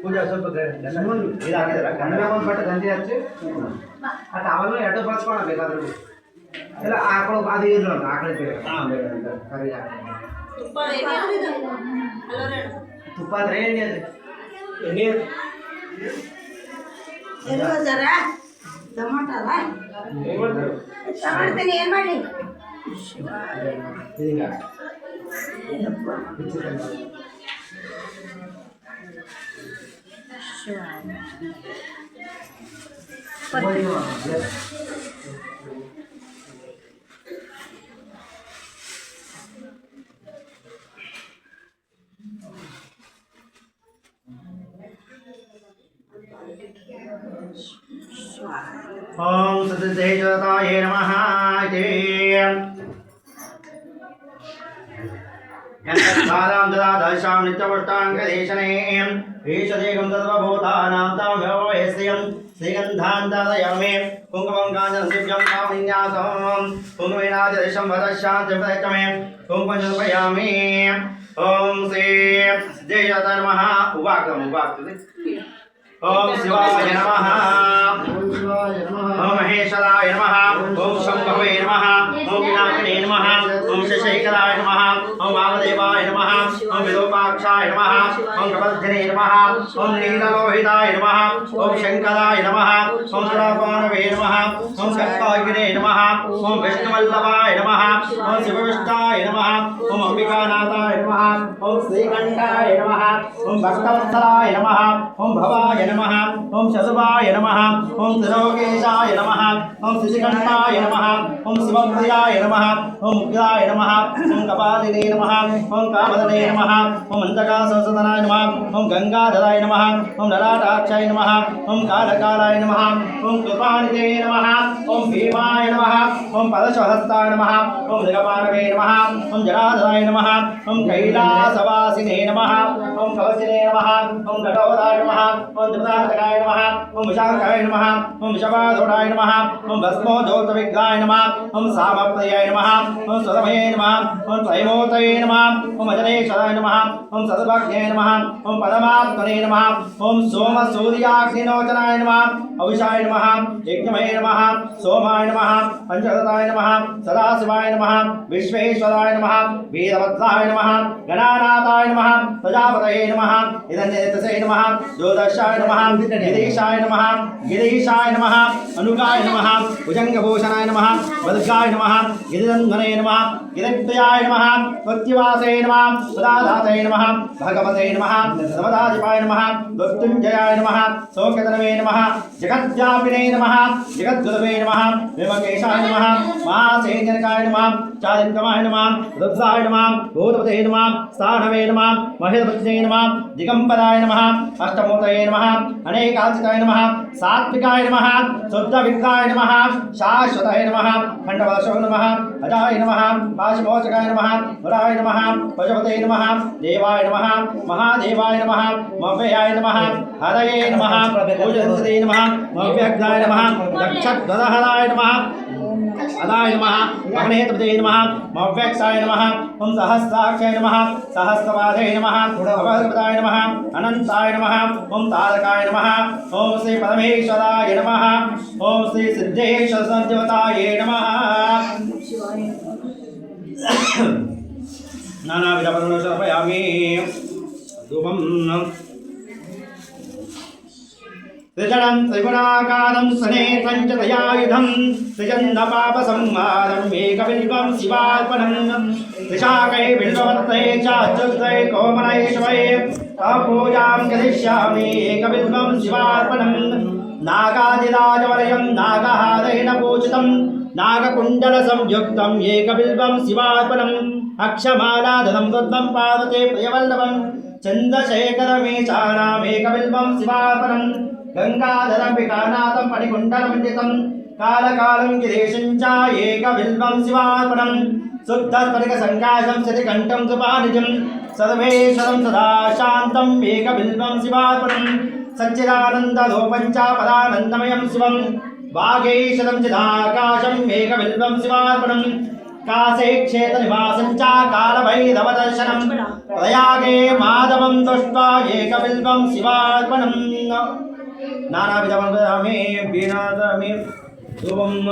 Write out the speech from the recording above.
पूजा ಸ್ವಲ್ಪ ಇದಾಗಿದಲ್ಲ ಗಂಡ ಒಂದು ಬಟ್ಟೆ ಗಂಜಿ ಹಚ್ಚಿ ಆ ಟವಲ್ ಎಡ್ಡು ಬಳಸ್ಕೊಳ ಬೇಕಾದ್ರೆ ಇಲ್ಲ ಆಕಳು ಅದು ಇಲ್ಲ ಅಂತ ಆಕಳ ಬೇರೆ ಕರಿ ತುಪ್ಪ ಅಂದ್ರೆ ಎಣ್ಣೆ ಅದು ಎಣ್ಣೆ ಎಲ್ಲೋ ಜರ ಟೊಮಾಟೊ ಅಲ್ಲ ಟೊಮಾಟೊ ಏನು ಮಾಡಿ ಇದೀಗ ओम सततेजताय नमः यन्तादां ददाशां नित्यवष्टाङ्गदेशनेयं ईशदेकं सर्वभूतानां तामव्यवयस्यं श्रीगन्धां दादयामि कुङ्कुमं काञ्चनं दिव्यं कामविन्यासं कुङ्कुमेनादिदेशं वदशान्तिं प्रयच्छमे कुङ्कुमं समर्पयामि ओम श्री सिद्धेश्वराय नमः उवाक्तम् ओम शिवाय नमः ओम महेश्वराय नमः ओम शंभवे नमः ओम विनायकाय नमः ओम शशिकलाय नमः ओम वामदेवाय नमः ओम विरूपाक्षाय नमः ओम कपल्धने नमः ओम नीललोहिताय नमः ओम शंकराय नमः ओम सुरापानवे नमः ओम कप्पागिरे नमः ओम विष्णुवल्लभाय नमः ओम शिवविष्टाय नमः ओम अंबिकानाथाय नमः ओम श्रीकंठाय नमः ओम भक्तवत्सलाय नमः ओम भवाय नमः ओम शतुवाय नमः ओम त्रिलोकेशाय नमः ओम शिशिकंठाय नमः ओम शिवप्रियाय नमः ओम उग्राय नमः ओम कपालिने नमः ओम कामदने नमः ओम अंतकासुरसदनाय नमः ओम गंगाधराय नमः ओम ललाटाक्षाय नमः ओम कालकालाय नमः ओम कृपानिधे नमः ओम भीमाय नमः ओम पदशहस्ताय नमः ओम दिगपारवे नमः ओम जनार्दनाय नमः ओम कैलासवासिने नमः ओम कवचिने नमः ओम घटोदाय नमः ओम दिवदार्तकाय नमः ओम विशाखाय नमः ओम शबाधोडाय नमः ओम भस्मोज्योतविग्रहाय नमः ओम सामप्रियाय नमः ओम स्वधमये नमः ओम त्रैमूर्तये नमः ओम अजनेश्वराय नमः ओम सद्भक्त्यै नमः ओम पदमात्मने नमः ओम सोमसूर्याग्निलोचनाय नमः अविशाय नमः यज्ञमये नमः सोमाय नमः पंचरताय नमः सदाशिवाय नमः विश्वेश्वराय नमः वीरभद्राय नमः गणानाथाय नमः प्रजापतये नमः इदन्नेतसे नमः ज्योतिषाय नमः गिरीशाय नमः गिरीशाय नमः अनुगाय नमः भुजंगभूषणाय नमः वल्गाय नमः गिरिनन्दने नमः गिरिप्रियाय नमः प्रत्युवासे नमः प्रदाधाते नमः भगवते नमः समदाधिपाय नमः मृत्युंजयाय नमः सौख्यतनवे नमः जगद्व्यापिने नमः जगद्गुरवे नमः विमकेशाय नमः महासेनकाय नमः चारित्रमाय नमः रुद्राय नमः भूतपते नमः स्थानवे नमः महेशपत्ने नमः दिगंबराय नमः अष्टमूर्तये नमः अनेकाचिताय नमः सात्विकाय नमः शुद्धविग्रहाय नमः शाश्वताय नमः खंडवशो नमः अजाय नमः पाशमोचकाय नमः मुराय नमः पशुपते नमः देवाय नमः महादेवाय नमः मव्ययाय नमः हरये नमः पूजनते नमः मव्यग्राय नमः दक्षध्वजहराय नमः अदाय नमः अग्नेयपते नमः मव्यक्षाय नमः ओम सहस्राक्षाय नमः सहस्रपादे नमः अवधपदाय नमः अनंताय नमः ओम तारकाय नमः ओम श्री परमेश्वराय नमः ओम श्री सिद्धेश्वर संदेवताय नमः नानाविध वरुणो समर्पयामि धूपं त्रिजनं त्रिगुणाकारं सनेत्रं च दयायुधं त्रिजन्नपापसंहारम् एकबिल्वं शिवार्पणम् त्रिशाकै बिल्ववत्तये च अच्युतये कोमलेश्वरे पूजां करिष्यामि एकबिल्वं शिवार्पणम् नागादिराजवलयं नागहारेण पूजितं नागकुण्डलसंयुक्तम् एकबिल्वं शिवार्पणम् अक्षमालाधनं रुद्रं पार्वते प्रियवल्लभं चन्द्रशेखरमेचानामेकबिल्वं शिवार्पणम् गंगाधरं विकानाथं मणिकुण्डलमण्डितं कालकालं गिरीशं च एकबिल्वं शिवार्पणम् शुद्धस्फटिकसङ्काशं शतिकण्ठं सुपानिजं सर्वेश्वरं सदा शान्तम् एकबिल्वं शिवार्पणम् सच्चिदानन्दरूपं च पदानन्दमयं शिवं वागीशरं चिदाकाशम् एकबिल्वं शिवार्पणम् काशे क्षेत्रनिवासं च कालभैरवदर्शनं प्रयागे माधवं दृष्ट्वा एकबिल्वं शिवार्पणम् नानाविधमं वीणादमे धूपम्